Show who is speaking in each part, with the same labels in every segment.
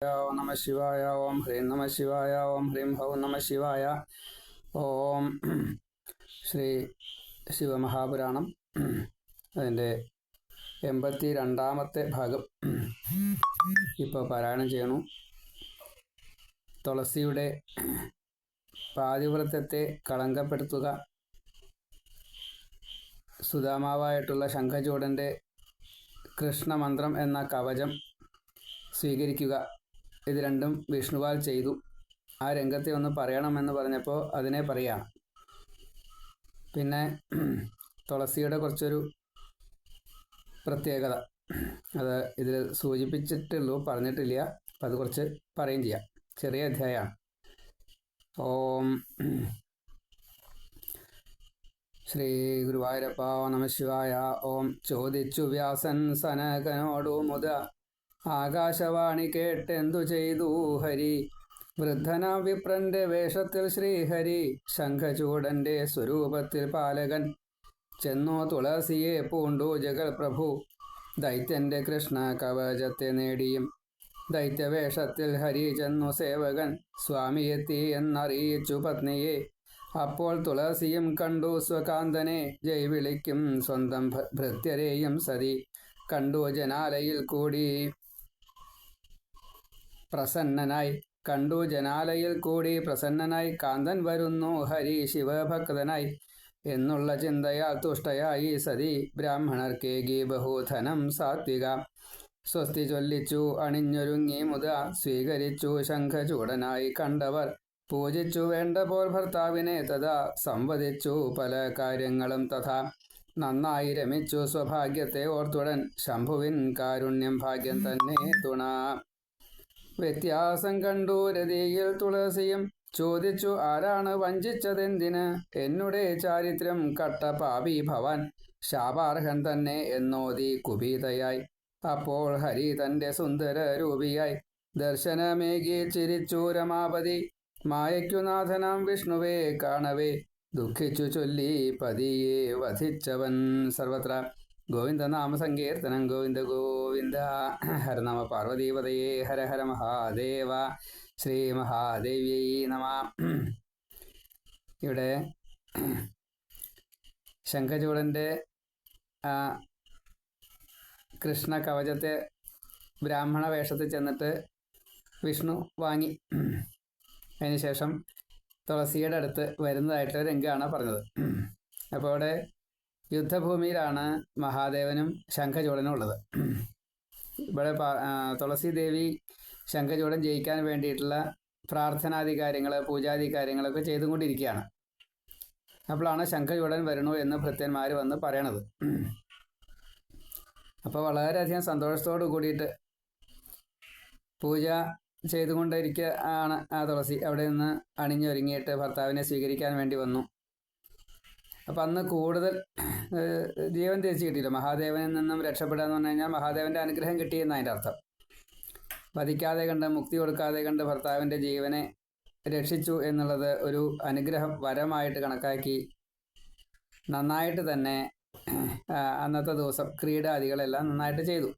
Speaker 1: ഓം നമ ശിവായ. ഓം ഹ്രീം നമ ശിവായ. ഓം ഹ്രീം ഹൗ നമ ശിവായ. ഓം ശ്രീ ശിവമഹാപുരാണം അതിൻ്റെ 82-ാമത്തെ ഭാഗം ഇപ്പോൾ പാരായണം ചെയ്യണു. തുളസിയുടെ പാതിവ്രത്യത്തെ കളങ്കപ്പെടുത്തുക, സുദാമാവായിട്ടുള്ള ശംഖചൂഡൻ്റെ കൃഷ്ണമന്ത്രം എന്ന കവചം സ്വീകരിക്കുക, ഇത് രണ്ടും വിഷ്ണുവാൽ ചെയ്തു. ആ രംഗത്തെ ഒന്ന് പറയണമെന്ന് പറഞ്ഞപ്പോൾ അതിനെ പറയുകയാണ്. പിന്നെ തുളസിയുടെ കുറച്ചൊരു പ്രത്യേകത, അത് ഇതിൽ സൂചിപ്പിച്ചിട്ടുള്ളൂ, പറഞ്ഞിട്ടില്ല. അപ്പം അത് കുറച്ച് പറയുകയും ചെയ്യാം. ചെറിയ അധ്യായമാണ്. ഓം ശ്രീ ഗുരുവായൂരപ്പ നമ ശിവായ. ഓം ചോദിച്ചു വ്യാസൻ സനകനോടു മുത, ആകാശവാണി കേട്ടെന്തു ചെയ്തു ഹരി. വൃദ്ധന വിപ്രന്റെ വേഷത്തിൽ ശ്രീഹരി, ശംഖചൂഡന്റെ സ്വരൂപത്തിൽ പാലകൻ. ചെന്നു തുളസിയെ പൂണ്ടു ജഗൽ പ്രഭു, ദൈത്യന്റെ കൃഷ്ണ കവചത്തെ നേടിയും. ദൈത്യവേഷത്തിൽ ഹരി ചെന്നു സേവകൻ, സ്വാമിയെത്തി എന്നറിയിച്ചു പത്നിയെ. അപ്പോൾ തുളസിയും കണ്ടു സ്വകാന്തനെ, ജയ് വിളിക്കും സ്വന്തം ഭൃത്യരെയും സതി. കണ്ടു ജനാലയിൽ കൂടി പ്രസന്നനായി കാന്തൻ വരുന്നു ഹരി ശിവഭക്തനായി. എന്നുള്ള ചിന്തയാൽ തുഷ്ടയായി സതി, ബ്രാഹ്മണർക്കേകി ബഹുധനം സാത്വിക. സ്വസ്തി ചൊല്ലിച്ചു അണിഞ്ഞൊരുങ്ങി മുത, സ്വീകരിച്ചു ശംഖചൂഡനായി കണ്ടവർ. പൂജിച്ചു വേണ്ട പോൽ ഭർത്താവിനെ തഥാ, സംവദിച്ചു പല കാര്യങ്ങളും തഥാ. നന്നായി രമിച്ചു സ്വഭാഗ്യത്തെ ഓർത്തുടൻ, ശംഭുവിൻ കാരുണ്യം ഭാഗ്യം തന്നെ തുണ. വ്യത്യാസം കണ്ടു രതിയിൽ തുളസിയും, ചോദിച്ചു ആരാണ് വഞ്ചിച്ചതെന്തിന്. എന്നുടെ ചാരിത്രം കട്ട പാപി ഭവാൻ, ശാപാർഹൻ തന്നെ എന്നോതി കുപീതയായി. അപ്പോൾ ഹരി തന്റെ സുന്ദര രൂപിയായി, ദർശനമേകി ചിരിച്ചു രമാപതി. മായയ്ക്കുനാഥനാം വിഷ്ണുവേ കാണവേ, ദുഃഖിച്ചു ചൊല്ലി പതിയെ വധിച്ചവൻ. സർവത്ര ഗോവിന്ദനാമ സങ്കീർത്തനം. ഗോവിന്ദ ഗോവിന്ദ. ഹരനമ പാർവതീപതയേ. ഹര ഹര മഹാദേവ. ശ്രീ മഹാദേവ്യൈ നമ. ഇവിടെ ശംഖചൂഡൻ്റെ കൃഷ്ണ കവചത്തെ ബ്രാഹ്മണ വേഷത്തിൽ ചെന്നിട്ട് വിഷ്ണു വാങ്ങി. അതിനുശേഷം തുളസിയുടെ അടുത്ത് വരുന്നതായിട്ടുള്ള രംഗമാണ് പറഞ്ഞത്. അപ്പോൾ അവിടെ യുദ്ധഭൂമിയിലാണ് മഹാദേവനും ശംഖചൂഡനും ഉള്ളത്. ഇവിടെ തുളസി ദേവി ശംഖചൂഡൻ ജയിക്കാൻ വേണ്ടിയിട്ടുള്ള പ്രാർത്ഥനാദി കാര്യങ്ങൾ, പൂജാദി കാര്യങ്ങളൊക്കെ ചെയ്തുകൊണ്ടിരിക്കുകയാണ്. അപ്പോഴാണ് ശംഖചൂഡൻ വരണു എന്ന് ഭൃത്യന്മാർ വന്ന് പറയണത്. അപ്പോൾ വളരെയധികം സന്തോഷത്തോടു കൂടിയിട്ട് പൂജ ചെയ്തുകൊണ്ടിരിക്കുക ആണ് ആ തുളസി. അവിടെ നിന്ന് അണിഞ്ഞൊരുങ്ങിയിട്ട് ഭർത്താവിനെ സ്വീകരിക്കാൻ വേണ്ടി വന്നു. അപ്പം അന്ന് കൂടുതൽ ജീവൻ തിരിച്ചു കിട്ടിയില്ല. മഹാദേവനിൽ നിന്നും രക്ഷപ്പെടുക എന്ന് പറഞ്ഞു കഴിഞ്ഞാൽ മഹാദേവൻ്റെ അനുഗ്രഹം കിട്ടിയെന്ന് അതിൻ്റെ അർത്ഥം. വധിക്കാതെ കണ്ട്, മുക്തി കൊടുക്കാതെ കണ്ട് ഭർത്താവിൻ്റെ ജീവനെ രക്ഷിച്ചു എന്നുള്ളത് ഒരു അനുഗ്രഹം, വരമായിട്ട് കണക്കാക്കി നന്നായിട്ട് തന്നെ അന്നത്തെ ദിവസം ക്രീഡാദികളെല്ലാം നന്നായിട്ട് ചെയ്തു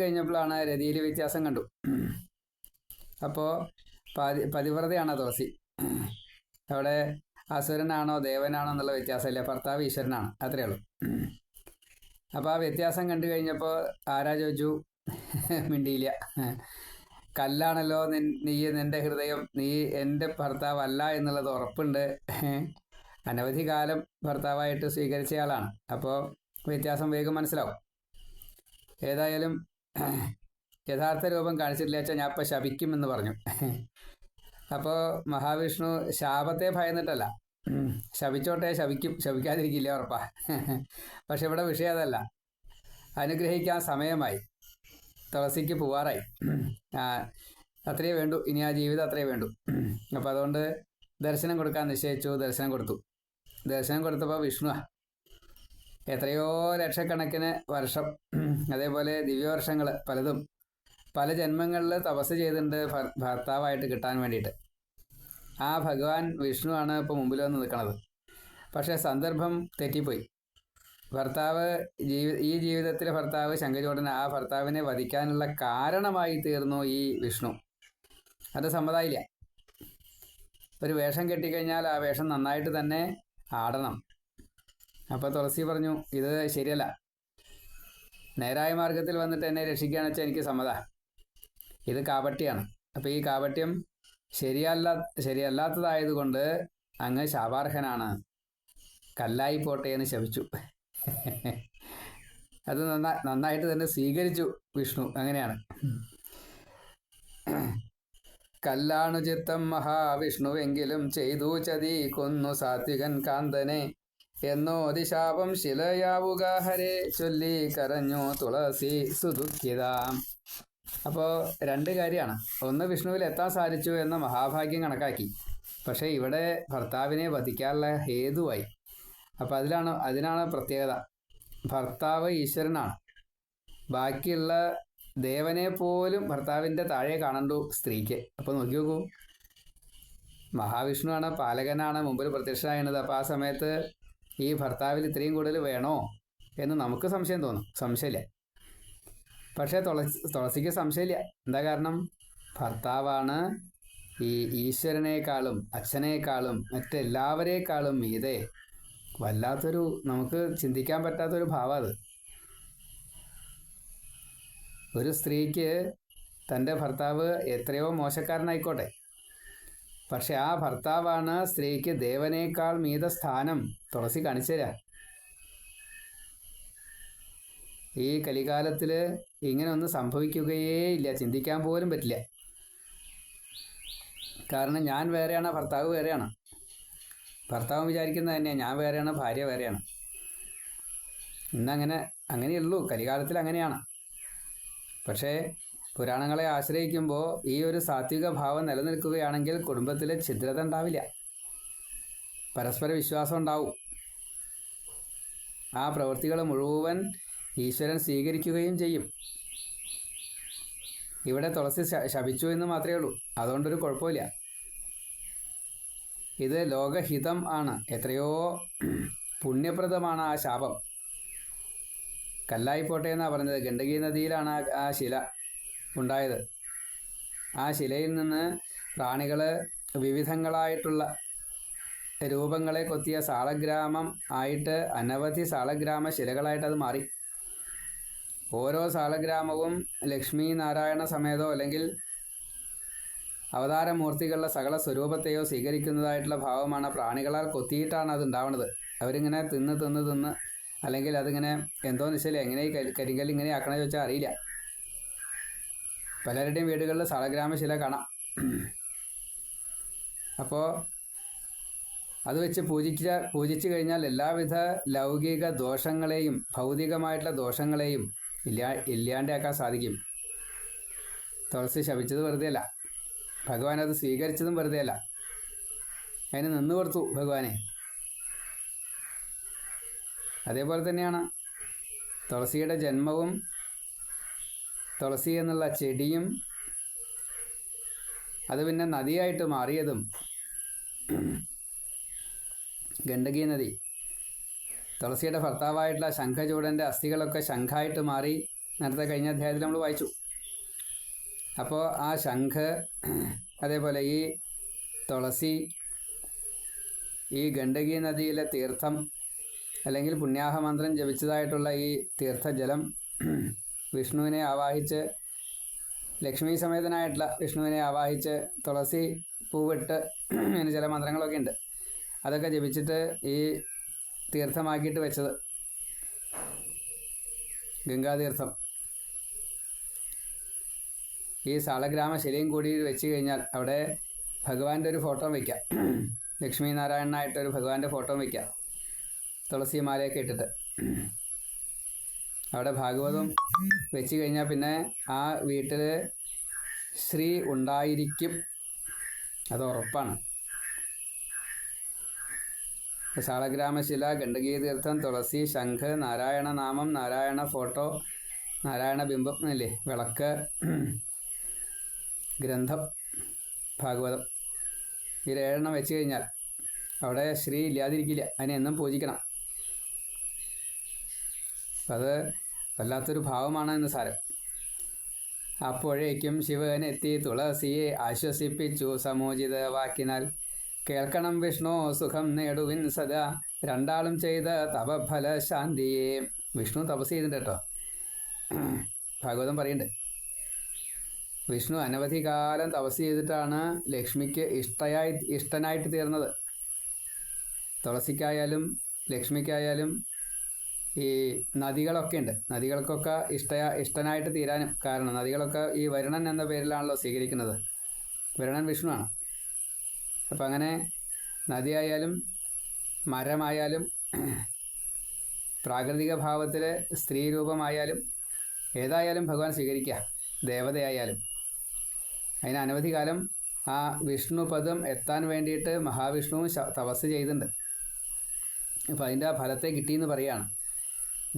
Speaker 1: കഴിഞ്ഞപ്പോഴാണ് രതിയിൽ വ്യത്യാസം കണ്ടു. അപ്പോൾ പതിവ്രതയാണ് തുളസി. അവിടെ അസുരനാണോ ദേവനാണോ എന്നുള്ള വ്യത്യാസമില്ല, ഭർത്താവ് ഈശ്വരനാണ്, അത്രയേ ഉള്ളൂ. അപ്പോൾ ആ വ്യത്യാസം കണ്ടു കഴിഞ്ഞപ്പോൾ ആരാ ചോദിച്ചു, മിണ്ടിയില്ല. കല്ലാണല്ലോ നീ, നിൻ്റെ ഹൃദയം, നീ എൻ്റെ ഭർത്താവല്ല എന്നുള്ളത് ഉറപ്പുണ്ട്. അനവധി കാലം ഭർത്താവായിട്ട് സ്വീകരിച്ചയാളാണ്. അപ്പോൾ വ്യത്യാസം വേഗം മനസ്സിലാവും. ഏതായാലും യഥാർത്ഥ രൂപം കാണിച്ചിട്ടില്ല വെച്ചാൽ ഞാൻ ഇപ്പം ശപിക്കുമെന്ന് പറഞ്ഞു. അപ്പോൾ മഹാവിഷ്ണു ശാപത്തെ ഭയന്നിട്ടല്ല, ശപിച്ചോട്ടെ, ശപിക്കാതിരിക്കില്ല ഉറപ്പാ. പക്ഷെ ഇവിടെ വിഷയം അതല്ല. അനുഗ്രഹിക്കാൻ സമയമായി, തുളസിക്ക് പോവാറായി. അത്രയേ വേണ്ടു, ഇനി ആ ജീവിതം അത്രയേ വേണ്ടു. അപ്പോൾ അതുകൊണ്ട് ദർശനം കൊടുക്കാൻ നിശ്ചയിച്ചു. ദർശനം കൊടുത്തപ്പോൾ വിഷ്ണു എത്രയോ ലക്ഷക്കണക്കിന് വർഷം, അതേപോലെ ദിവ്യവർഷങ്ങൾ പലതും പല ജന്മങ്ങളിൽ തപസ് ചെയ്തിട്ടുണ്ട് ഭർത്താവായിട്ട് കിട്ടാൻ വേണ്ടിയിട്ട്. ആ ഭഗവാൻ വിഷ്ണുവാണ് ഇപ്പോൾ മുമ്പിൽ വന്ന് നിൽക്കുന്നത്. പക്ഷേ സന്ദർഭം തെറ്റിപ്പോയി. ഭർത്താവ് ഈ ജീവിതത്തിലെ ഭർത്താവ് ശംഖചൂഡൻ ആ ഭർത്താവിനെ വധിക്കാനുള്ള കാരണമായി തീർന്നു ഈ വിഷ്ണു. അത് സമ്മതായില്ല. ഒരു വേഷം കെട്ടിക്കഴിഞ്ഞാൽ ആ വേഷം നന്നായിട്ട് തന്നെ ആടണം. അപ്പോൾ തുളസി പറഞ്ഞു, ഇത് ശരിയല്ല, നേരായ മാർഗത്തിൽ വന്നിട്ട് എന്നെ രക്ഷിക്കുകയാണെന്ന് വെച്ചാൽ എനിക്ക് സമ്മതമാണ്. ഇത് കാപട്യമാണ്. അപ്പോൾ ഈ കാപട്യം ശരിയല്ലാത്തതായതുകൊണ്ട് അങ്ങ് ശാപാർഹനാണ്, കല്ലായി പോട്ടെ എന്ന് ശപിച്ചു. അത് നന്നായിട്ട് തന്നെ സ്വീകരിച്ചു വിഷ്ണു. അങ്ങനെയാണ്. കല്ലാണു ചിത്തം മഹാവിഷ്ണുവെങ്കിലും ചെയ്തു ചതി കൊന്നു സാത്വികൻ കാന്തനെ എന്നോതിശാപം ശിലയാവുക ഹരേ ചൊല്ലി കരഞ്ഞു തുളസി സുദുഃഖിതാം. അപ്പോൾ രണ്ട് കാര്യമാണ്. ഒന്ന്, വിഷ്ണുവിൽ എത്താൻ സാധിച്ചു എന്ന മഹാഭാഗ്യം കണക്കാക്കി. പക്ഷേ ഇവിടെ ഭർത്താവിനെ വധിക്കാനുള്ള ഹേതുവായി. അപ്പോൾ അതിനാണ് പ്രത്യേകത. ഭർത്താവ് ഈശ്വരനാണ്. ബാക്കിയുള്ള ദേവനെ പോലും ഭർത്താവിൻ്റെ താഴെ കാണണ്ടു സ്ത്രീക്ക്. അപ്പോൾ നോക്കി നോക്കൂ, മഹാവിഷ്ണുവാണ്, പാലകനാണ് മുമ്പിൽ പ്രത്യക്ഷനായിരുന്നത്. അപ്പോൾ ആ സമയത്ത് ഈ ഭർത്താവിൽ ഇത്രയും കൂടുതൽ വേണോ എന്ന് നമുക്ക് സംശയം തോന്നും. സംശയമില്ല. പക്ഷേ തുളസിക്ക് സംശയമില്ല. എന്താ കാരണം? ഭർത്താവാണ് ഈ ഈശ്വരനേക്കാളും അച്ഛനേക്കാളും മറ്റെല്ലാവരേക്കാളും മീതെ. വല്ലാത്തൊരു, നമുക്ക് ചിന്തിക്കാൻ പറ്റാത്തൊരു ഭാവം അത്. ഒരു സ്ത്രീക്ക് തൻ്റെ ഭർത്താവ് എത്രയോ മോശക്കാരനായിക്കോട്ടെ, പക്ഷെ ആ ഭർത്താവാണ് സ്ത്രീക്ക് ദേവനേക്കാൾ മീത സ്ഥാനം. തുളസി കാണിച്ചു തരാം. ഈ കലികാലത്തിൽ ഇങ്ങനെ ഒന്നും സംഭവിക്കുകയേ ഇല്ല, ചിന്തിക്കാൻ പോലും പറ്റില്ല. കാരണം ഞാൻ വേറെയാണ്, ഭർത്താവ് വേറെയാണ്. ഭർത്താവ് വിചാരിക്കുന്നത് തന്നെയാണ് ഞാൻ വേറെയാണ്, ഭാര്യ വേറെയാണ്. അങ്ങനെയുള്ളൂ, കലികാലത്തിൽ അങ്ങനെയാണ്. പക്ഷേ പുരാണങ്ങളെ ആശ്രയിക്കുമ്പോൾ ഈ ഒരു സാത്വിക ഭാവം നിലനിൽക്കുകയാണെങ്കിൽ കുടുംബത്തിൽ ഛിദ്രത ഉണ്ടാവില്ല, പരസ്പര വിശ്വാസം ഉണ്ടാവും. ആ പ്രവൃത്തികൾ മുഴുവൻ ഈശ്വരൻ സ്വീകരിക്കുകയും ചെയ്യും. ഇവിടെ തുളസി ശപിച്ചു എന്ന് മാത്രമേ ഉള്ളൂ, അതുകൊണ്ടൊരു കുഴപ്പമില്ല. ഇത് ലോകഹിതം ആണ്. എത്രയോ പുണ്യപ്രദമാണ് ആ ശാപം. കല്ലായിപ്പോട്ടെ എന്നാണ് പറഞ്ഞത്. ഗണ്ഡകി നദിയിലാണ് ആ ശില ഉണ്ടായത്. ആ ശിലയിൽ നിന്ന് പ്രാണികൾ വിവിധങ്ങളായിട്ടുള്ള രൂപങ്ങളെ കൊത്തിയ സാളഗ്രാമം ആയിട്ട് അനവധി സാളഗ്രാമ ശിലകളായിട്ട് അത് മാറി. ഓരോ സാളഗ്രാമവും ലക്ഷ്മി നാരായണ സമേതോ അല്ലെങ്കിൽ അവതാരമൂർത്തികളുടെ സകല സ്വരൂപത്തെയോ സ്വീകരിക്കുന്നതായിട്ടുള്ള ഭാവമാണ്. പ്രാണികളാൽ കൊത്തിയിട്ടാണ് അത് ഉണ്ടാവുന്നത്. അവരിങ്ങനെ തിന്ന് അല്ലെങ്കിൽ അതിങ്ങനെ എന്തോ നിശ്ചയില്ല, എങ്ങനെ ഈ കരിങ്കല്ല് ഇങ്ങനെ ആക്കണമെന്ന് ചോദിച്ചാൽ അറിയില്ല. പലരുടെയും വീടുകളിൽ സാളഗ്രാമശില കാണാം. അപ്പോൾ അത് വെച്ച് പൂജിച്ചു കഴിഞ്ഞാൽ എല്ലാവിധ ലൗകിക ദോഷങ്ങളെയും ഭൗതികമായിട്ടുള്ള ദോഷങ്ങളെയും ഇല്ലാണ്ടാക്കാൻ സാധിക്കും. തുളസി ശപിച്ചത് വെറുതെ അല്ല, ഭഗവാൻ അത് സ്വീകരിച്ചതും വെറുതെ അല്ല. അതിന് നിന്ന് കൊടുത്തു ഭഗവാനെ. അതേപോലെ തന്നെയാണ് തുളസിയുടെ ജന്മവും തുളസി എന്നുള്ള ചെടിയും അത് പിന്നെ നദിയായിട്ട് മാറിയതും. ഗണ്ഡകി നദി, തുളസിയുടെ ഭർത്താവായിട്ടുള്ള ശംഖചൂഡൻ്റെ അസ്ഥികളൊക്കെ ശംഖായിട്ട് മാറി. നേരത്തെ കഴിഞ്ഞ അധ്യായത്തിൽ നമ്മൾ വായിച്ചു. അപ്പോൾ ആ ശംഖ്, അതേപോലെ ഈ തുളസി, ഈ ഗണ്ഡകി നദിയിലെ തീർത്ഥം അല്ലെങ്കിൽ പുണ്യാഹമന്ത്രം ജപിച്ചതായിട്ടുള്ള ഈ തീർത്ഥജലം വിഷ്ണുവിനെ ആവാഹിച്ച്, ലക്ഷ്മി സമേതനായിട്ടുള്ള വിഷ്ണുവിനെ ആവാഹിച്ച് തുളസി പൂവിട്ട് അങ്ങനെ ചില മന്ത്രങ്ങളൊക്കെ ഉണ്ട്. അതൊക്കെ ജപിച്ചിട്ട് ഈ തീർത്ഥമാക്കിയിട്ട് വെച്ചത് ഗംഗാതീർത്ഥം. ഈ സാളഗ്രാമ ശിലയും കൂടി വെച്ച് കഴിഞ്ഞാൽ അവിടെ ഭഗവാന്റെ ഒരു ഫോട്ടോ വയ്ക്കാം. ലക്ഷ്മി നാരായണനായിട്ടൊരു ഭഗവാന്റെ ഫോട്ടോ വയ്ക്കാം, തുളസി മാലയൊക്കെ ഇട്ടിട്ട്. അവിടെ ഭാഗവതം വെച്ച് കഴിഞ്ഞാൽ പിന്നെ ആ വീട്ടിൽ ശ്രീ ഉണ്ടായിരിക്കും, അത് ഉറപ്പാണ്. സാളഗ്രാമശില, ഗണ്ഡകി തീർത്ഥം, തുളസി, ശംഖ്, നാരായണ നാമം, നാരായണ ഫോട്ടോ, നാരായണ ബിംബം അല്ലേ, വിളക്ക്, ഗ്രന്ഥം, ഭാഗവതം, ഈ 7 വെച്ച് കഴിഞ്ഞാൽ അവിടെ ശ്രീ ഇല്ലാതിരിക്കില്ല. അതിനെ എന്നും പൂജിക്കണം. അത് വല്ലാത്തൊരു ഭാവമാണ് എന്ന് സാരം. അപ്പോഴേക്കും ശിവനെത്തി തുളസിയെ ആശ്വസിപ്പിച്ചു സമോചിത വാക്കിനാൽ. കേൾക്കണം വിഷ്ണു സുഖം നേടുവിൻ സദാ, രണ്ടാളും ചെയ്ത തപഫല ശാന്തിയെ. വിഷ്ണു തപസ് ചെയ്തിട്ടുണ്ട് കേട്ടോ. ഭാഗവതം പറയുന്നുണ്ട്, വിഷ്ണു അനവധി കാലം തപസ് ചെയ്തിട്ടാണ് ലക്ഷ്മിക്ക് ഇഷ്ടനായിട്ട് തീർന്നത്. തുളസിക്കായാലും ലക്ഷ്മിക്കായാലും ഈ നദികളൊക്കെ ഉണ്ട്. നദികൾക്കൊക്കെ ഇഷ്ടനായിട്ട് തീരാനും കാരണം നദികളൊക്കെ ഈ വരുണൻ എന്ന പേരിലാണല്ലോ സ്വീകരിക്കുന്നത്. വരുണൻ വിഷ്ണുവാണ്. അപ്പം അങ്ങനെ നദിയായാലും മരമായാലും പ്രാകൃതിക ഭാവത്തിൽ സ്ത്രീ രൂപമായാലും ഏതായാലും ഭഗവാൻ സ്വീകരിക്കുക. ദേവതയായാലും അതിന് അനവധി കാലം ആ വിഷ്ണുപദം എത്താൻ വേണ്ടിയിട്ട് മഹാവിഷ്ണുവും തപസ് ചെയ്തിട്ടുണ്ട്. അപ്പം അതിൻ്റെ ആ ഫലത്തെ കിട്ടിയെന്ന് പറയാണ്.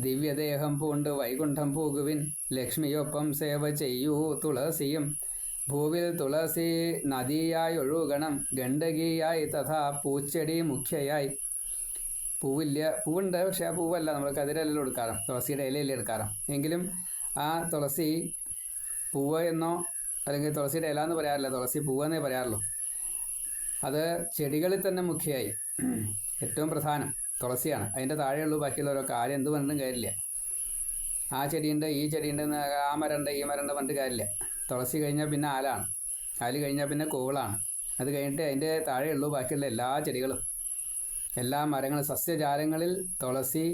Speaker 1: ദിവ്യദേഹം പൂണ്ട് വൈകുണ്ഠം പോകുവിൻ, ലക്ഷ്മിയൊപ്പം സേവ ചെയ്യൂ തുളസിയും. ഭൂവിൽ തുളസി നദിയായി ഒഴുകണം, ഗണ്ഡകിയായി തഥാ പൂച്ചെടി മുഖ്യയായി. പൂവുണ്ട്, പക്ഷെ ആ പൂവല്ല, നമ്മൾ കതിരല്ലോ എടുക്കാറ്, തുളസിയുടെ ഇലയിലെ എടുക്കാറ്. എങ്കിലും ആ തുളസി പൂവ് എന്നോ അല്ലെങ്കിൽ തുളസിയുടെ ഇല എന്ന് പറയാറില്ല, തുളസി പൂവെന്നേ പറയാറുള്ളൂ. അത് ചെടികളിൽ തന്നെ മുഖ്യയായി. ഏറ്റവും പ്രധാനം തുളസിയാണ്. അതിൻ്റെ താഴെയുള്ളൂ ബാക്കിയുള്ളവരൊക്കെ. ആരും എന്ത് പറഞ്ഞിട്ടും കാര്യമില്ല. ആ ചെടിയുണ്ട്, ഈ ചെടിയുണ്ട്, ആ മരമുണ്ട്, ഈ മരമുണ്ട് പറഞ്ഞിട്ട് കാര്യമില്ല. തുളസി കഴിഞ്ഞാൽ പിന്നെ ആലാണ്, ആല് കഴിഞ്ഞാൽ പിന്നെ കൂവളാണ്. അത് കഴിഞ്ഞിട്ട് അതിൻ്റെ താഴെയുള്ളൂ ബാക്കിയുള്ള എല്ലാ ചെടികളും, എല്ലാ മരങ്ങളും. സസ്യജാലങ്ങളിൽ തുളസി,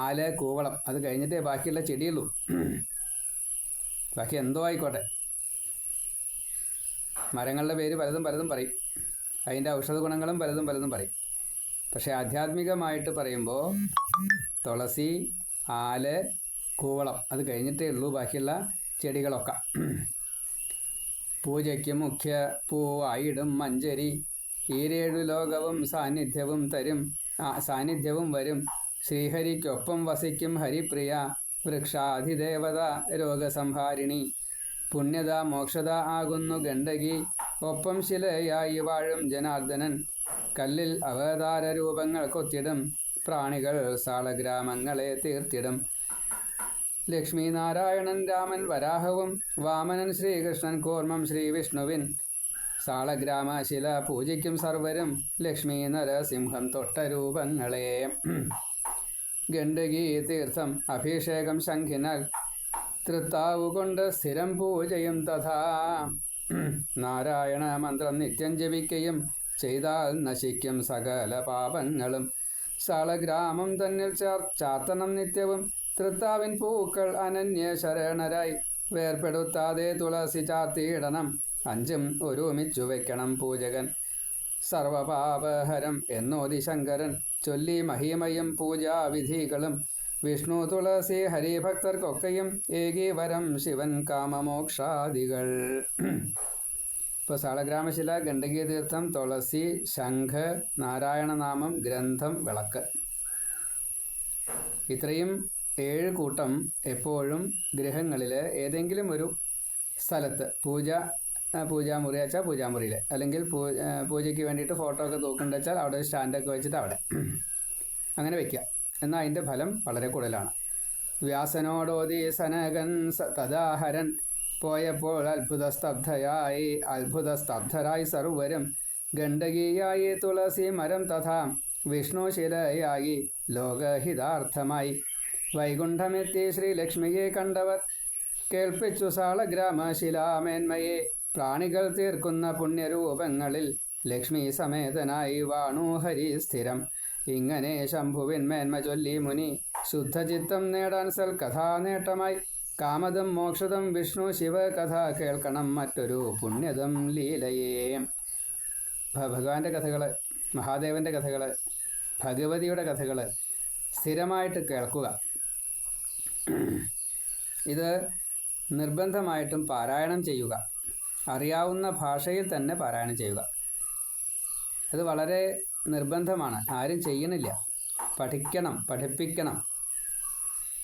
Speaker 1: ആല്, കൂവളം, അത് കഴിഞ്ഞിട്ടേ ബാക്കിയുള്ള ചെടിയുള്ളൂ. ബാക്കി എന്തോ ആയിക്കോട്ടെ. മരങ്ങളുടെ പേര് പലതും പറയും, അതിൻ്റെ ഔഷധ ഗുണങ്ങളും പലതും പറയും. പക്ഷെ ആധ്യാത്മികമായിട്ട് പറയുമ്പോൾ തുളസി, ആല്, കൂവളം, അത് കഴിഞ്ഞിട്ടേ ഉള്ളൂ ബാക്കിയുള്ള ചെടികളൊക്കെ. പൂജയ്ക്ക് മുഖ്യ പൂവായിടും മഞ്ചരി, ഈരേഴു ലോകവും സാന്നിധ്യവും വരും. ശ്രീഹരിക്കൊപ്പം വസിക്കും ഹരിപ്രിയ, വൃക്ഷാധിദേവത രോഗസംഹാരിണി. പുണ്യത മോക്ഷത ആകുന്നു ഗണ്ഡകി, ഒപ്പം ശിലയായി വാഴും ജനാർദ്ദനൻ. കല്ലിൽ അവതാര രൂപങ്ങൾ കൊത്തിടും, പ്രാണികൾ സാളഗ്രാമങ്ങളെ തീർത്തിടും. ലക്ഷ്മി നാരായണൻ രാമൻ വരാഹവും, വാമനൻ ശ്രീകൃഷ്ണൻ കൂർമ്മം ശ്രീവിഷ്ണുവിൻ. സാളഗ്രാമശില പൂജിക്കും സർവരും, ലക്ഷ്മി നരസിംഹം തൊട്ട രൂപങ്ങളെ. ഗണ്ഡകി തീർത്ഥം അഭിഷേകം ശംഖിനാൽ, തൃത്താവുകൊണ്ട് സ്ഥിരം പൂജയും തഥാ. നാരായണ മന്ത്രം നിത്യം ജപിക്കുകയും ചെയ്താൽ നശിക്കും സകല പാപങ്ങളും. സാളഗ്രാമം തന്നിൽ ചാർത്തണം നിത്യവും, തൃത്താവിൻ പൂക്കൾ അനന്യ ശരണരായി. വേർപെടുത്താതെ തുളസി ചാർത്തിയിടണം, അഞ്ചും ഒരുമിച്ചു വയ്ക്കണം പൂജകൻ. സർവപാപഹരം എന്നോതി ശങ്കരൻ, ചൊല്ലി മഹിമയും പൂജാവിധികളും. വിഷ്ണു തുളസി ഹരിഭക്തർക്കൊക്കെയും ഏകീവരം ശിവൻ കാമമോക്ഷാദികൾ. ഇപ്പോൾ സാളഗ്രാമശില, ഗണ്ഡകീ തീർത്ഥം, തുളസി, ശംഖ്, നാരായണനാമം, ഗ്രന്ഥം, വിളക്ക്, ഇത്രയും 7 കൂട്ടം എപ്പോഴും ഗൃഹങ്ങളിൽ ഏതെങ്കിലും ഒരു സ്ഥലത്ത് പൂജാമുറി വെച്ചാൽ പൂജാമുറിയിൽ, അല്ലെങ്കിൽ പൂജയ്ക്ക് വേണ്ടിയിട്ട് ഫോട്ടോ ഒക്കെ തൂക്കുന്നുണ്ട് വെച്ചാൽ അവിടെ സ്റ്റാൻഡൊക്കെ വെച്ചിട്ട് അവിടെ അങ്ങനെ വയ്ക്കുക. എന്നാൽ അതിൻ്റെ ഫലം വളരെ കൂടുതലാണ്. വ്യാസനോടോതി സനകൻ തദാഹരൻ, പോയപ്പോൾ അത്ഭുതസ്തബ്ധരായി സർവരും. ഗണ്ഡകിയായി തുളസി മരം തഥാ, വിഷ്ണുശിലയായി ലോകഹിതാർത്ഥമായി. വൈകുണ്ഠമെത്തി ശ്രീലക്ഷ്മിയെ കണ്ടവർ, കേൾപ്പിച്ചു സാളഗ്രാമശിലാമേന്മയെ. പ്രാണികൾ തീർക്കുന്ന പുണ്യരൂപങ്ങളിൽ, ലക്ഷ്മി സമേതനായി വാണു ഹരി സ്ഥിരം. ഇങ്ങനെ ശംഭുവിൻ മേന്മ ചൊല്ലി മുനി, ശുദ്ധചിത്തം നേടാൻ സൽകഥാനേട്ടമായി. കാമദം മോക്ഷദം വിഷ്ണു ശിവ കഥ, കേൾക്കണം മറ്റൊരു പുണ്യദം ലീലയേ. ഭഗവാന്റെ കഥകൾ, മഹാദേവൻ്റെ കഥകൾ, ഭഗവതിയുടെ കഥകൾ സ്ഥിരമായിട്ട് കേൾക്കുക. ഇത് നിർബന്ധമായിട്ടും പാരായണം ചെയ്യുക. അറിയാവുന്ന ഭാഷയിൽ തന്നെ പാരായണം ചെയ്യുക. അത് വളരെ നിർബന്ധമാണ്. ആരും ചെയ്യണില്ല. പഠിക്കണം, പഠിപ്പിക്കണം.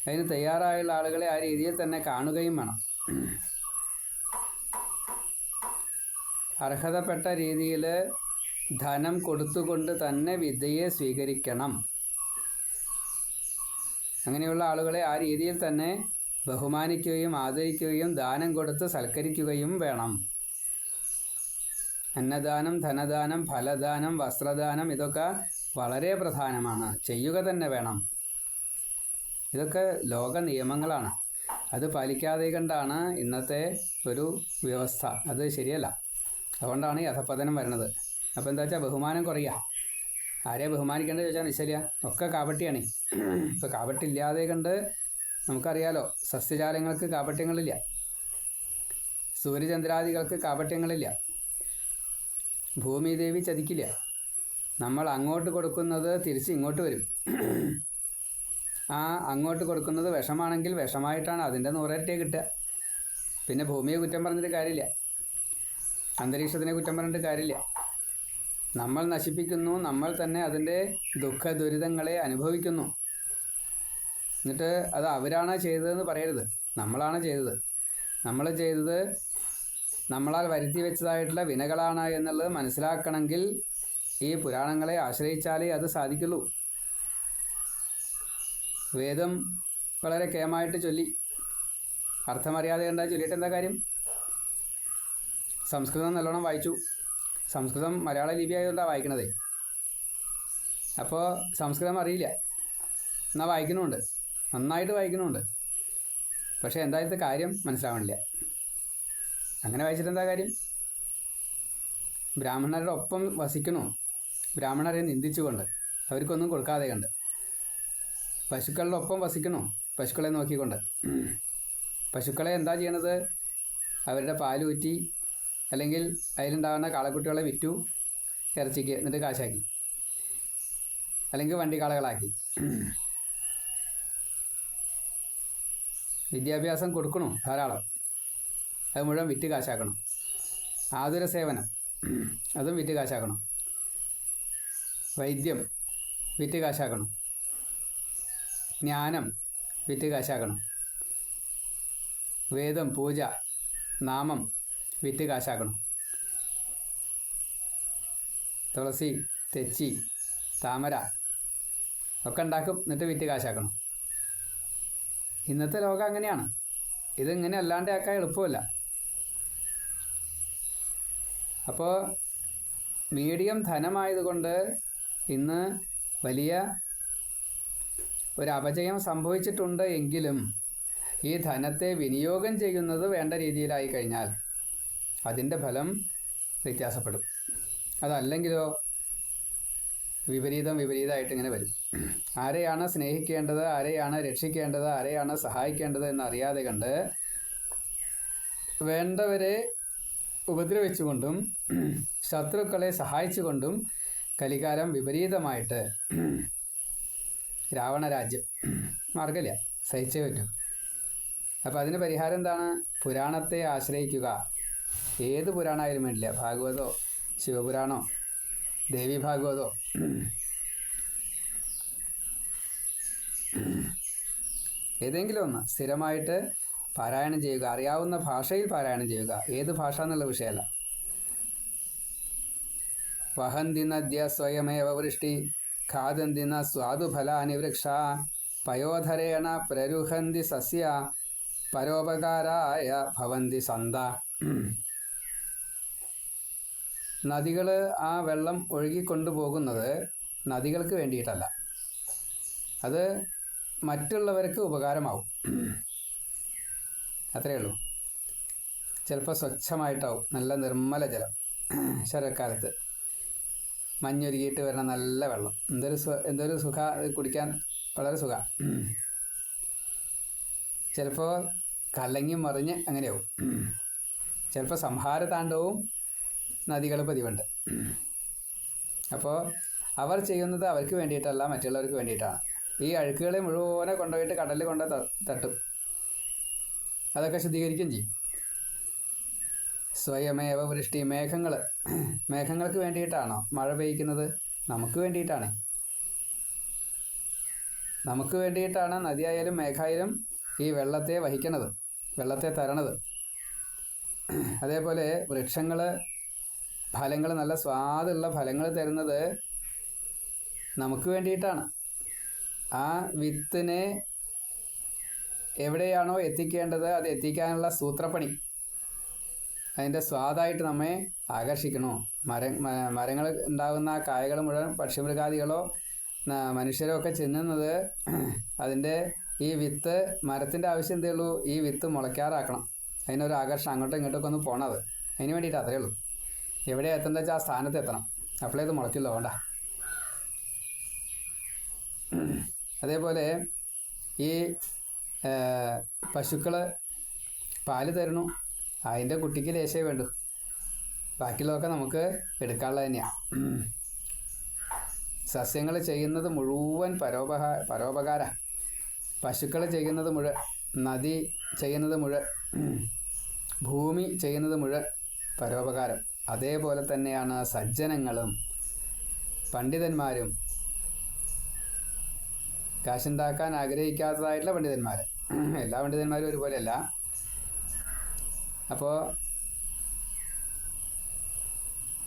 Speaker 1: അതിന് തയ്യാറായുള്ള ആളുകളെ ആ രീതിയിൽ തന്നെ കാണുകയും വേണം. അർഹതപ്പെട്ട രീതിയിൽ ധനം കൊടുത്തുകൊണ്ട് തന്നെ വിദ്യയെ സ്വീകരിക്കണം. അങ്ങനെയുള്ള ആളുകളെ ആ രീതിയിൽ തന്നെ ബഹുമാനിക്കുകയും ആദരിക്കുകയും ദാനം കൊടുത്ത് സൽക്കരിക്കുകയും വേണം. അന്നദാനം, ധനദാനം, ഫലദാനം, വസ്ത്രദാനം ഇതൊക്കെ വളരെ പ്രധാനമാണ്, ചെയ്യുക തന്നെ വേണം. ഇതൊക്കെ ലോക നിയമങ്ങളാണ്. അത് പാലിക്കാതെ കണ്ടാണ് ഇന്നത്തെ ഒരു വ്യവസ്ഥ. അത് ശരിയല്ല. അതുകൊണ്ടാണ് ഈ അധപ്പതനം വരുന്നത്. അപ്പോൾ എന്താ വെച്ചാൽ ബഹുമാനം കുറയുക. ആരെ ബഹുമാനിക്കേണ്ടത് ചോദിച്ചാൽ നിശ്ചല ഒക്കെ കാപട്യാണ്. ഇപ്പോൾ കാപട്ടില്ലാതെ കണ്ട് നമുക്കറിയാലോ, സസ്യജാലങ്ങൾക്ക് കാപട്യങ്ങളില്ല, സൂര്യചന്ദ്രാദികൾക്ക് കാപട്യങ്ങളില്ല, ഭൂമിദേവി ചതിക്കില്ല. നമ്മൾ അങ്ങോട്ട് കൊടുക്കുന്നത് തിരിച്ച് ഇങ്ങോട്ട് വരും. ആ അങ്ങോട്ട് കൊടുക്കുന്നത് വിഷമാണെങ്കിൽ വിഷമായിട്ടാണ് അതിൻ്റെ 100 ഇരട്ടി കിട്ടുക. പിന്നെ ഭൂമിയെ കുറ്റം പറഞ്ഞിട്ട് കാര്യമില്ല, അന്തരീക്ഷത്തിനെ കുറ്റം പറഞ്ഞിട്ട് കാര്യമില്ല. നമ്മൾ നശിപ്പിക്കുന്നു, നമ്മൾ തന്നെ അതിൻ്റെ ദുഃഖ ദുരിതങ്ങളെ അനുഭവിക്കുന്നു. എന്നിട്ട് അത് അവരാണ് ചെയ്തതെന്ന് പറയരുത്, നമ്മളാണ് ചെയ്തത്. നമ്മൾ ചെയ്തത് നമ്മളാൽ വരുത്തി വെച്ചതായിട്ടുള്ള വിനകളാണ് എന്നുള്ളത് മനസ്സിലാക്കണമെങ്കിൽ ഈ പുരാണങ്ങളെ ആശ്രയിച്ചാലേ അത് സാധിക്കുള്ളൂ. വേദം വളരെ കേമായിട്ട് ചൊല്ലി, അർത്ഥമറിയാതെ കണ്ടാൽ ചൊല്ലിയിട്ട് എന്താ കാര്യം? സംസ്കൃതം നല്ലോണം വായിച്ചു, സംസ്കൃതം മലയാള ലിപിയായതുകൊണ്ടാണ് വായിക്കണതേ. അപ്പോൾ സംസ്കൃതം അറിയില്ല, എന്നാൽ വായിക്കുന്നുമുണ്ട്, നന്നായിട്ട് വായിക്കുന്നുമുണ്ട്. പക്ഷേ എന്തായാലത്തെ കാര്യം മനസ്സിലാവണില്ല. അങ്ങനെ വായിച്ചിട്ട് എന്താ കാര്യം? ബ്രാഹ്മണരുടെ ഒപ്പം വസിക്കണു, ബ്രാഹ്മണരെ നിന്ദിച്ചുകൊണ്ട്, അവർക്കൊന്നും കൊടുക്കാതെ കണ്ട്. പശുക്കളുടെ ഒപ്പം വസിക്കണു, പശുക്കളെ നോക്കിക്കൊണ്ട്. പശുക്കളെ എന്താ ചെയ്യണത്? അവരുടെ പാലൂറ്റി, അല്ലെങ്കിൽ അതിലുണ്ടാകുന്ന കാളക്കുട്ടികളെ വിറ്റു ഇറച്ചിക്ക്, എന്നിട്ട് കാശാക്കി, അല്ലെങ്കിൽ വണ്ടിക്കാളകളാക്കി. വിദ്യാഭ്യാസം കൊടുക്കണു ധാരാളം, അത് മുഴുവൻ വിറ്റ് കാശാക്കണം. ആതുര സേവനം അതും വിറ്റ് കാശാക്കണം. വൈദ്യം വിറ്റ് കാശാക്കണം. ജ്ഞാനം വിറ്റ് കാശാക്കണം. വേദം, പൂജ, നാമം വിറ്റ് കാശാക്കണം. തുളസി, തെച്ചി, താമര ഒക്കെ ഉണ്ടാക്കും, എന്നിട്ട് വിറ്റ് കാശാക്കണം. ഇന്നത്തെ ലോകം അങ്ങനെയാണ്. ഇതിങ്ങനെ അല്ലാണ്ട് ആക്കാൻ എളുപ്പമല്ല. അപ്പോൾ മീഡിയം ധനമായതുകൊണ്ട് ഇന്ന് വലിയ ഒരു അപജയം സംഭവിച്ചിട്ടുണ്ട്. എങ്കിലും ഈ ധനത്തെ വിനിയോഗം ചെയ്യുന്നത് വേണ്ട രീതിയിലായി കഴിഞ്ഞാൽ അതിൻ്റെ ഫലം വ്യത്യാസപ്പെടും. അതല്ലെങ്കിലോ വിപരീതമായിട്ട് ഇങ്ങനെ വരും. ആരെയാണ് സ്നേഹിക്കേണ്ടത്, ആരെയാണ് രക്ഷിക്കേണ്ടത്, ആരെയാണ് സഹായിക്കേണ്ടത് എന്നറിയാതെ കണ്ട് വേണ്ടവരെ ഉപദ്രവിച്ചുകൊണ്ടും ശത്രുക്കളെ സഹായിച്ചുകൊണ്ടും കലികാലം വിപരീതമായിട്ട് രാവണരാജ്യം മാർഗമില്ല, സഹിച്ചേ പറ്റും. അപ്പോൾ അതിന് പരിഹാരം എന്താണ്? പുരാണത്തെ ആശ്രയിക്കുക. ഏത് പുരാണമായാലും വേണ്ടില്ല, ഭാഗവതോ ശിവപുരാണോ ദേവി ഭാഗവതോ ഏതെങ്കിലും ഒന്ന് സ്ഥിരമായിട്ട് പാരായണം ചെയ്യുക. അറിയാവുന്ന ഭാഷയിൽ പാരായണം ചെയ്യുക. ഏത് ഭാഷ എന്നുള്ള വിഷയമല്ല. വഹന്തി നദ്യ സ്വയമേവ വൃഷ്ടി ഖാദന്തി ന സ്വാദുഫലാനി വൃക്ഷ പയോധരേണ പ്രരുഹന്തി സസ്യ പരോപകാരായ ഭവന്തി സന്ത. നദികൾ ആ വെള്ളം ഒഴുകിക്കൊണ്ടുപോകുന്നത് നദികൾക്ക് വേണ്ടിയിട്ടല്ല, അത് മറ്റുള്ളവർക്ക് ഉപകാരമാവും, അത്രയേ ഉള്ളൂ. ചിലപ്പോൾ സ്വച്ഛമായിട്ടാവും, നല്ല നിർമ്മല ജലം. ശരത്കാലത്ത് മഞ്ഞൊരുകിയിട്ട് വരുന്ന നല്ല വെള്ളം, എന്തൊരു സുഖ, കുടിക്കാൻ വളരെ സുഖ. ചിലപ്പോൾ കലങ്ങി മറിഞ്ഞ് അങ്ങനെയാവും. ചിലപ്പോൾ സംഹാരതാണ്ഡവും നദികൾ പതിവുണ്ട്. അപ്പോൾ അവർ ചെയ്യുന്നത് അവർക്ക് വേണ്ടിയിട്ടല്ല, മറ്റുള്ളവർക്ക് വേണ്ടിയിട്ടാണ്. ഈ അഴുക്കുകളെ മുഴുവനെ കൊണ്ടുപോയിട്ട് കടലിൽ കൊണ്ട് തട്ടും, അതൊക്കെ ശുദ്ധീകരിക്കുകയും ചെയ്യും. സ്വയമേവ വൃഷ്ടി, മേഘങ്ങൾക്ക് വേണ്ടിയിട്ടാണോ മഴ പെയ്യ്ക്കുന്നത്? നമുക്ക് വേണ്ടിയിട്ടാണ്. നമുക്ക് വേണ്ടിയിട്ടാണ് നദിയായാലും മേഘായാലും ഈ വെള്ളത്തെ വഹിക്കണത്, വെള്ളത്തെ തരണത്. അതേപോലെ വൃക്ഷങ്ങൾ, ഫലങ്ങൾ, നല്ല സ്വാദുള്ള ഫലങ്ങൾ തരുന്നത് നമുക്ക് വേണ്ടിയിട്ടാണ്. ആ വിത്തിനെ എവിടെയാണോ എത്തിക്കേണ്ടത് അത് എത്തിക്കാനുള്ള സൂത്രപ്പണി, അതിൻ്റെ സ്വാദായിട്ട് നമ്മെ ആകർഷിക്കണോ. മരങ്ങൾ ഉണ്ടാകുന്ന കായകൾ മുഴുവൻ പക്ഷിമൃഗാദികളോ മനുഷ്യരോ ഒക്കെ ചെന്നുന്നത് അതിൻ്റെ ഈ വിത്ത്, മരത്തിൻ്റെ ആവശ്യം എന്തേ ഉള്ളൂ, ഈ വിത്ത് മുളയ്ക്കാറാക്കണം. അതിനൊരു ആകർഷണം, അങ്ങോട്ടും ഇങ്ങോട്ടൊക്കെ ഒന്ന് പോണത് അതിന് വേണ്ടിയിട്ട്. അത്രയേ ഉള്ളൂ. എവിടെ എത്തേണ്ട വെച്ചാൽ ആ സ്ഥാനത്ത് എത്തണം, അപ്പോഴേ ഇത് മുളയ്ക്കില്ലോ. വേണ്ട. അതേപോലെ ഈ പശുക്കൾ പാല് തരണു, അതിൻ്റെ കുട്ടിക്ക് ലേശേ വേണ്ടു, ബാക്കിയുള്ളതൊക്കെ നമുക്ക് എടുക്കാനുള്ളത് തന്നെയാണ്. സസ്യങ്ങൾ ചെയ്യുന്നത് മുഴുവൻ പരോപകാര, പശുക്കൾ ചെയ്യുന്നത് മുഴുവൻ, നദി ചെയ്യുന്നത് മുഴുവൻ, ഭൂമി ചെയ്യുന്നത് മുഴുവൻ പരോപകാരം. അതേപോലെ തന്നെയാണ് സജ്ജനങ്ങളും പണ്ഡിതന്മാരും. കാശുണ്ടാക്കാൻ ആഗ്രഹിക്കാത്തതായിട്ടുള്ള പണ്ഡിതന്മാർ, എല്ലാ പണ്ഡിതന്മാരും ഒരുപോലെയല്ല. അപ്പോൾ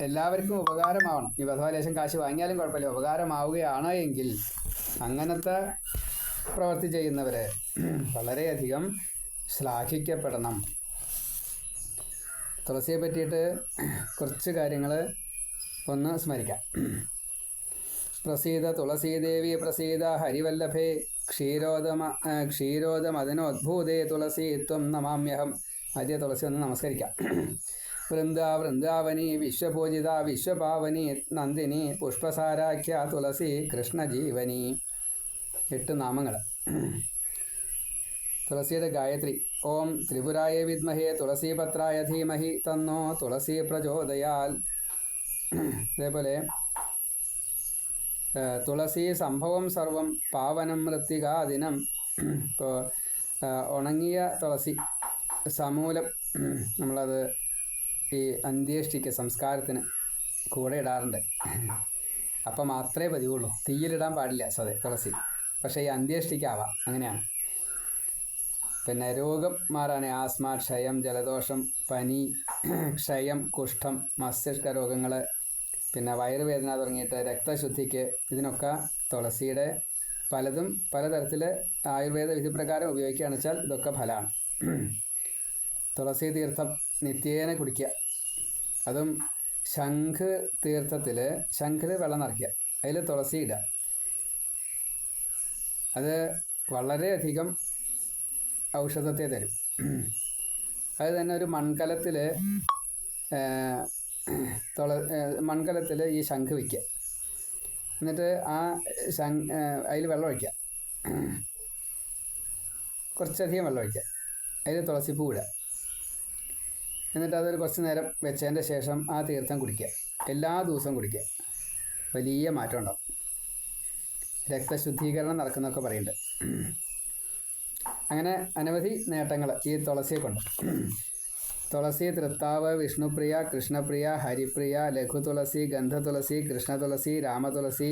Speaker 1: എല്ലാവർക്കും ഉപകാരമാവണം. ഈ അഥവാ ലേശം കാശ് വാങ്ങിയാലും കുഴപ്പമില്ല, ഉപകാരമാവുകയാണ് എങ്കിൽ അങ്ങനത്തെ പ്രവൃത്തി ചെയ്യുന്നവരെ വളരെയധികം ശ്ലാഘിക്കപ്പെടണം. തുളസിയെ പറ്റിയിട്ട് കുറച്ച് കാര്യങ്ങൾ ഒന്ന് സ്മരിക്കാം. പ്രസീത തുളസീദേവി പ്രസീത ഹരിവല്ലഭേ ക്ഷീരോദമദനോദ്ഭൂതേ തുളസി ത്വം നമാമ്യഹം. ആദ്യ തുളസി ഒന്ന് നമസ്കരിക്കാം. വൃന്ദാവനി വിശ്വപൂജിത വിശ്വപാവനി നന്ദിനി പുഷ്പസാരാഖ്യ തുളസി കൃഷ്ണജീവനി. 8 നാമങ്ങൾ. തുളസിയുടെ ഗായത്രി: ഓം ത്രിപുരായ വിദ്മഹേ തുളസീപത്രായ ധീമഹി തന്നോ തുളസി പ്രചോദയാൽ. അതേപോലെ തുളസി സംഭവം സർവം പാവനം മൃത്തികാദിനം. ഇപ്പോൾ ഉണങ്ങിയ തുളസി സമൂലം നമ്മളത് ഈ അന്ത്യേഷ്ടിക്ക് സംസ്കാരത്തിന് കൂടെ ഇടാറുണ്ട്. അപ്പം മാത്രമേ പതിവുള്ളൂ, തീയിലിടാൻ പാടില്ല തുളസി. പക്ഷേ ഈ അന്ത്യേഷ്ടിക്കാവാം, അങ്ങനെയാണ്. പിന്നെ രോഗം മാറാൻ ആസ്മ, ക്ഷയം, ജലദോഷം, പനി, ക്ഷയം, കുഷ്ഠം, മസ്തിഷ്ക രോഗങ്ങൾ, പിന്നെ വയറുവേദന തുടങ്ങിയിട്ട് രക്തശുദ്ധിക്ക്, ഇതിനൊക്കെ തുളസിയുടെ പലതും പലതരത്തിൽ ആയുർവേദ വിധിപ്രകാരം ഉപയോഗിക്കുകയാണെന്ന് വെച്ചാൽ ഇതൊക്കെ ഫലമാണ്. തുളസി തീർത്ഥം നിത്യേന കുടിക്കുക. അതും ശംഖ് തീർത്ഥത്തിൽ, ശംഖിൽ വെള്ളം നിറയ്ക്കുക, അതിൽ തുളസി ഇടുക. അത് വളരെയധികം ഔഷധത്തെ തരും. അത് തന്നെ ഒരു മൺകലത്തിൽ ഈ ശംഖ് വയ്ക്കുക. എന്നിട്ട് ആ അതിൽ വെള്ളം ഒഴിക്കുക, കുറച്ചധികം വെള്ളം ഒഴിക്കുക, അതിൽ തുളസിപ്പൂ ഇടുക. എന്നിട്ട് അതൊരു കുറച്ച് നേരം വെച്ചതിൻ്റെ ശേഷം ആ തീർത്ഥം കുടിക്കുക. എല്ലാ ദിവസവും കുടിക്കുക. വലിയ മാറ്റം ഉണ്ടാവും. രക്തശുദ്ധീകരണം നടക്കുന്നതൊക്കെ പറയുന്നുണ്ട്. അങ്ങനെ അനവധി നേട്ടങ്ങൾ ഈ തുളസിയെ കൊണ്ട്. തുളസി തൃത്താവ്, വിഷ്ണുപ്രിയ, കൃഷ്ണപ്രിയ, ഹരിപ്രിയ, ലഘുതുളസി, ഗന്ധതുളസി, കൃഷ്ണതുളസി, രാമതുളസി,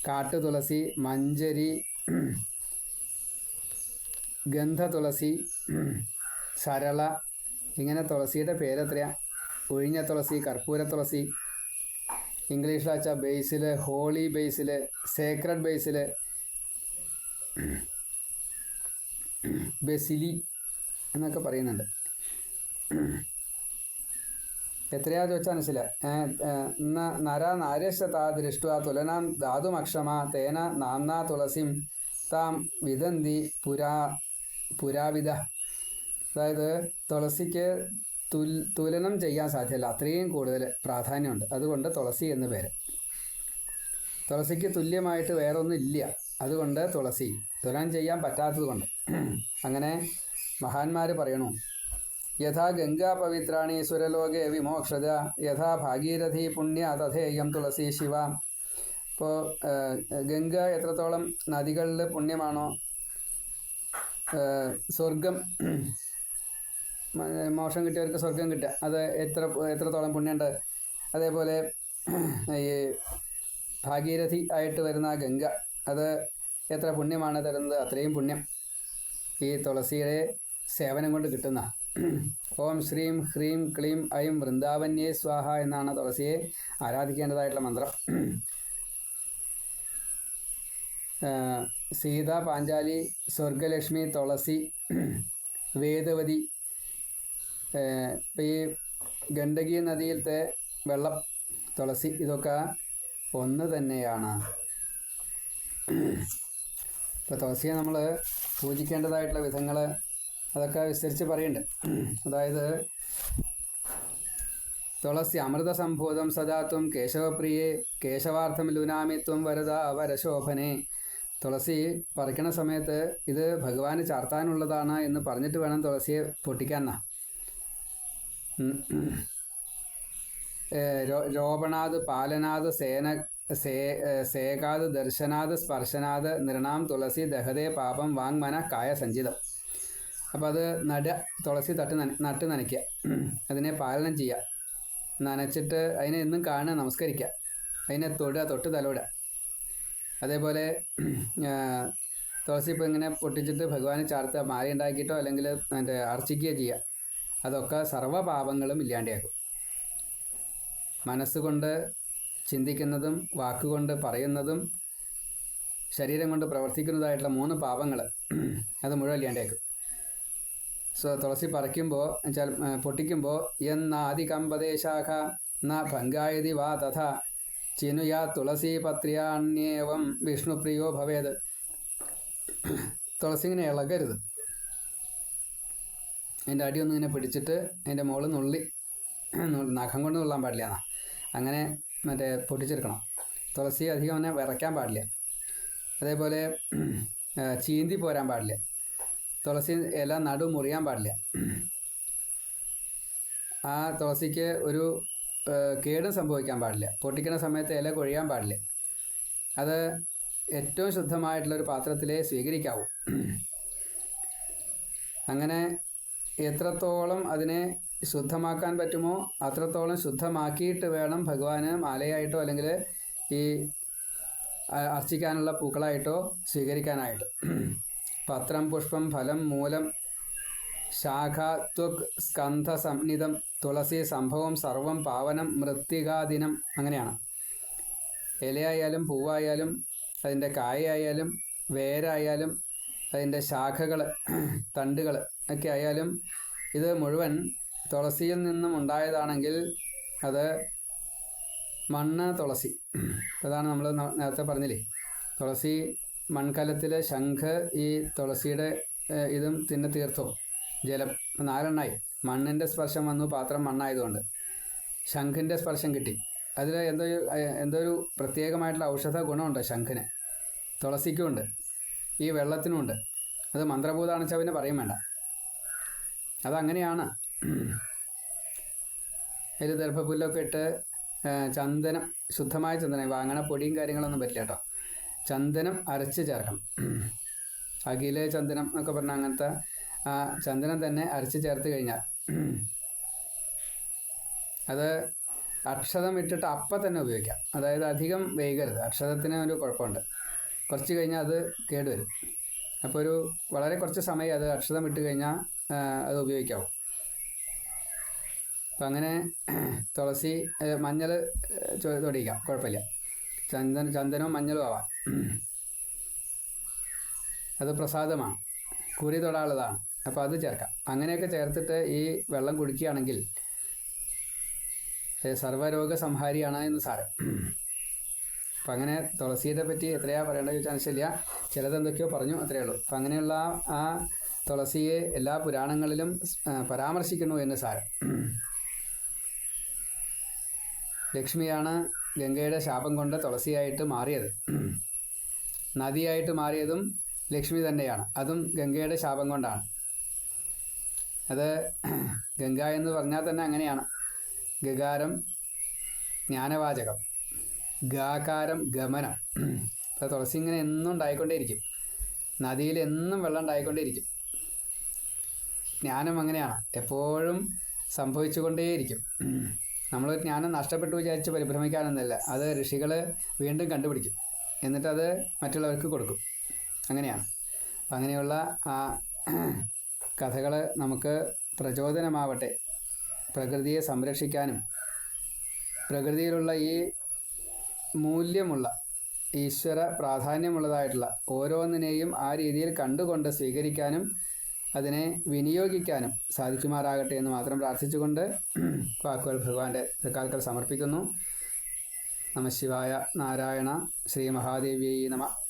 Speaker 1: കാട്ടുതുളസി, മഞ്ചരി, ഗന്ധതുളസി, സരള. ഇങ്ങനെ തുളസിയുടെ പേരെത്രയാണ്? ഒഴിഞ്ഞ തുളസി, കർപ്പൂര തുളസി, ഇംഗ്ലീഷിൽ വെച്ചാൽ ബേസിൽ, ഹോളി ബേസിൽ, സേക്രഡ് ബേസിൽ, ബെസിലി എന്നൊക്കെ പറയുന്നുണ്ട്. എത്രയാ ചോദിച്ചാൽ മനസ്സില്ല. നര നാര്യശതാ ദൃഷ്ട തുലനാം ധാതുമക്ഷമ തേന നാംനാ തുളസിം താം വിദന്തി പുരാവിധ. അതായത് തുളസിക്ക് തുലനം ചെയ്യാൻ സാധ്യമല്ല, അത്രയും കൂടുതൽ പ്രാധാന്യമുണ്ട്. അതുകൊണ്ട് തുളസി എന്ന് പേര്. തുളസിക്ക് തുല്യമായിട്ട് വേറൊന്നും ഇല്ല. അതുകൊണ്ട് തുളസി തുലനം ചെയ്യാൻ പറ്റാത്തത് കൊണ്ട്. അങ്ങനെ മഹാന്മാർ പറയണു: യഥാ ഗംഗാ പവിത്രാണി സുരലോകെ വിമോക്ഷത യഥാ ഭാഗീരഥി പുണ്യ തഥേയം തുളസി ശിവ. ഇപ്പോൾ ഗംഗ എത്രത്തോളം നദികളിൽ പുണ്യമാണോ, സ്വർഗം മോക്ഷം കിട്ടിയവർക്ക് സ്വർഗം കിട്ടുക, അത് എത്രത്തോളം പുണ്യമുണ്ട്. അതേപോലെ ഈ ഭാഗീരഥി ആയിട്ട് വരുന്ന ഗംഗ, അത് എത്ര പുണ്യമാണ് തരുന്നത്, അത്രയും പുണ്യം ഈ തുളസിയുടെ സേവനം കൊണ്ട് കിട്ടുന്ന. ഓം ശ്രീം ഹ്രീം ക്ലീം ഐം വൃന്ദാവന്യേ സ്വാഹ എന്നാണ് തുളസിയെ ആരാധിക്കേണ്ടതായിട്ടുള്ള മന്ത്രം. സീത, പാഞ്ചാലി, സ്വർഗലക്ഷ്മി, തുളസി, വേദവതി. ഇപ്പം ഈ ഗണ്ഡകി നദിയിലത്തെ വെള്ളം, തുളസി, ഇതൊക്കെ ഒന്ന് തന്നെയാണ്. ഇപ്പോൾ തുളസിയെ നമ്മൾ പൂജിക്കേണ്ടതായിട്ടുള്ള വിധങ്ങൾ അതൊക്കെ വിസ്തരിച്ച് പറയുന്നുണ്ട്. അതായത് തുളസി അമൃത സംഭൂതം സദാത്വം കേശവപ്രിയേ കേശവാർത്ഥം ലുനാമിത്വം വരദ വരശോഭനെ. തുളസി പറിക്കണ സമയത്ത് ഇത് ഭഗവാന് ചാർത്താനുള്ളതാണ് എന്ന് പറഞ്ഞിട്ട് വേണം തുളസിയെ പൊട്ടിക്കാന്നാ. രോപണാത് പാലനാത് സേകാത് ദർശനാത് സ്പർശനാത് നൃണാം തുളസി ദഹതേ പാപം വാങ്മന കായ സഞ്ചിതം. അപ്പം അത് തുളസി നട്ട് നനയ്ക്കുക, അതിനെ പാലനം ചെയ്യുക, നനച്ചിട്ട് അതിനെ എന്നും കാണുക, നമസ്കരിക്കുക, അതിനെ തൊട്ട് തലോടുക. അതേപോലെ തുളസി ഇപ്പോൾ ഇങ്ങനെ പൊട്ടിച്ചിട്ട് ഭഗവാന് ചാർത്തുക, മാല ഉണ്ടാക്കിയിട്ടോ അല്ലെങ്കിൽ അർച്ചിക്കുകയോ ചെയ്യുക. അതൊക്കെ സർവ്വപാപങ്ങളും ഇല്ലാണ്ടാക്കും. മനസ്സുകൊണ്ട് ചിന്തിക്കുന്നതും വാക്കുകൊണ്ട് പറയുന്നതും ശരീരം കൊണ്ട് പ്രവർത്തിക്കുന്നതായിട്ടുള്ള 3 പാപങ്ങൾ അത് മുഴുവൻ ഇല്ലാണ്ടാക്കും. തുളസി പറിക്കുമ്പോൾ പൊട്ടിക്കുമ്പോൾ എന്നാദികമ്പദേശാഖ ന ഭംഗായതി വാ തഥ ചിനുയാ തുളസി പത്രിയാണ്യേവം വിഷ്ണുപ്രിയോ ഭവേത്. തുളസി ഇങ്ങനെ ഇളകരുത്, അതിൻ്റെ അടിയൊന്നും ഇങ്ങനെ പിടിച്ചിട്ട് അതിൻ്റെ മുകളിൽ നഖം കൊണ്ട് നുള്ളാൻ പാടില്ല എന്നാ. അങ്ങനെ പൊട്ടിച്ചെടുക്കണം. തുളസി അധികം അങ്ങനെ വിറയ്ക്കാൻ പാടില്ല. അതേപോലെ ചീന്തി പോരാൻ പാടില്ല. തുളസി ഇല മുറിയാൻ പാടില്ല. ആ തുളസിക്ക് ഒരു കേടും സംഭവിക്കാൻ പാടില്ല. പൊട്ടിക്കുന്ന സമയത്ത് ഇല കൊഴിയാൻ പാടില്ല. അത് ഏറ്റവും ശുദ്ധമായിട്ടുള്ളൊരു പാത്രത്തിലേ സ്വീകരിക്കാവൂ. അങ്ങനെ എത്രത്തോളം അതിനെ ശുദ്ധമാക്കാൻ പറ്റുമോ അത്രത്തോളം ശുദ്ധമാക്കിയിട്ട് വേണം ഭഗവാന് മാലയായിട്ടോ അല്ലെങ്കിൽ ഈ അർച്ചിക്കാനുള്ള പൂക്കളായിട്ടോ സ്വീകരിക്കാനായിട്ട്. പത്രം, പുഷ്പം, ഫലം, മൂലം, ശാഖ, ത്വക്, സ്കന്ധ സംനിധം, തുളസി സംഭവം സർവം പാവനം മൃത്തികാദിനം. അങ്ങനെയാണ്. ഇലയായാലും പൂവായാലും അതിൻ്റെ കായായാലും വേരായാലും അതിൻ്റെ ശാഖകൾ, തണ്ടുകൾ ഒക്കെ ആയാലും ഇത് മുഴുവൻ തുളസിയിൽ നിന്നും ഉണ്ടായതാണെങ്കിൽ അത് മണ്ണ് തുളസി. അതാണ് നമ്മൾ നേരത്തെ പറഞ്ഞില്ലേ, തുളസി മൺകലത്തിൽ ശംഖ് ഈ തുളസിയുടെ ഇതും തീർത്ഥവും ജലം 4 മണ്ണിൻ്റെ സ്പർശം വന്നു, പാത്രം മണ്ണായതുകൊണ്ട്. ശംഖിൻ്റെ സ്പർശം കിട്ടി. അതിൽ എന്തോ ഒരു പ്രത്യേകമായിട്ടുള്ള ഔഷധ ഗുണമുണ്ട് ശംഖിന്, തുളസിക്കുമുണ്ട്, ഈ വെള്ളത്തിനുമുണ്ട്. അത് മന്ത്രഭൂതാണെന്ന് വെച്ചാൽ പിന്നെ പറയും വേണ്ട. അതങ്ങനെയാണ്. അതിൽ ദർഭപ്പുല്ലൊക്കെ ഇട്ട് ചന്ദനം, ശുദ്ധമായ ചന്ദനം, വാങ്ങണ പൊടിയും കാര്യങ്ങളൊന്നും പറ്റില്ല കേട്ടോ. ചന്ദനം അരച്ച് ചേർക്കണം. അഖില ചന്ദനം എന്നൊക്കെ പറഞ്ഞാൽ അങ്ങനത്തെ ആ ചന്ദനം തന്നെ അരച്ച് ചേർത്ത് കഴിഞ്ഞാൽ അത് അക്ഷതം ഇട്ടിട്ട് അപ്പം തന്നെ ഉപയോഗിക്കാം. അതായത് അധികം വൈകരുത്. അക്ഷതത്തിന് ഒരു കുഴപ്പമുണ്ട്, കുറച്ച് കഴിഞ്ഞാൽ അത് കേടുവരും. അപ്പോൾ വളരെ കുറച്ച് സമയം അത് അക്ഷതം ഇട്ട് കഴിഞ്ഞാൽ അത് ഉപയോഗിക്കാവും. അപ്പം അങ്ങനെ തുളസി, മഞ്ഞൾ തൊടിയിക്കാം, കുഴപ്പമില്ല. ചന്ദനവും മഞ്ഞളും ആവാം. അത് പ്രസാദമാണ്, കുറി തൊടാനുള്ളതാണ്. അപ്പോൾ അത് ചേർക്കാം. അങ്ങനെയൊക്കെ ചേർത്തിട്ട് ഈ വെള്ളം കുടിക്കുകയാണെങ്കിൽ സർവ്വരോഗ സംഹാരിയാണ് എന്ന് സാരം. അപ്പം അങ്ങനെ തുളസിയെ പറ്റി എത്രയാ പറയേണ്ടത് ചോദിച്ചാൽ ശരിയാ, ചിലതെന്തൊക്കെയോ പറഞ്ഞു, അത്രയേ ഉള്ളൂ. അപ്പം അങ്ങനെയുള്ള ആ തുളസിയെ എല്ലാ പുരാണങ്ങളിലും പരാമർശിക്കുന്നു എന്ന് സാരം. ലക്ഷ്മിയാണ് ഗംഗയുടെ ശാപം കൊണ്ട് തുളസിയായിട്ട് മാറിയത്. നദിയായിട്ട് മാറിയതും ലക്ഷ്മി തന്നെയാണ്. അതും ഗംഗയുടെ ശാപം കൊണ്ടാണ്. അത് ഗംഗ എന്ന് പറഞ്ഞാൽ തന്നെ അങ്ങനെയാണ്. ഗകാരം ജ്ഞാനവാചകം, ഗാകാരം ഗമനം. അപ്പോൾ തുളസി ഇങ്ങനെ എന്നും ഉണ്ടായിക്കൊണ്ടേയിരിക്കും. നദിയിൽ എന്നും വെള്ളം ഉണ്ടായിക്കൊണ്ടേയിരിക്കും. ജ്ഞാനം അങ്ങനെയാണ്, എപ്പോഴും സംഭവിച്ചുകൊണ്ടേയിരിക്കും. നമ്മൾ ജ്ഞാനം നഷ്ടപ്പെട്ടു വിചാരിച്ച് പരിഭ്രമിക്കാനൊന്നുമില്ല. അത് ഋഷികൾ വീണ്ടും കണ്ടുപിടിക്കും, എന്നിട്ടത് മറ്റുള്ളവർക്ക് കൊടുക്കും. അങ്ങനെയാണ്. അപ്പം അങ്ങനെയുള്ള ആ കഥകൾ നമുക്ക് പ്രചോദനമാവട്ടെ. പ്രകൃതിയെ സംരക്ഷിക്കാനും പ്രകൃതിയിലുള്ള ഈ മൂല്യമുള്ള ഈശ്വര പ്രാധാന്യമുള്ളതായിട്ടുള്ള ഓരോന്നിനെയും ആ രീതിയിൽ കണ്ടുകൊണ്ട് സ്വീകരിക്കാനും അതിനെ വിനിയോഗിക്കാനും സാധിക്കുമാറാകട്ടെ എന്ന് മാത്രം പ്രാർത്ഥിച്ചുകൊണ്ട് വാക്കുകൾ ഭഗവാന്റെ തൃക്കാൽക്കൽ സമർപ്പിക്കുന്നു. നമഃ ശിവായ. നാരായണ. ശ്രീ മഹാദേവ്യൈ നമഃ.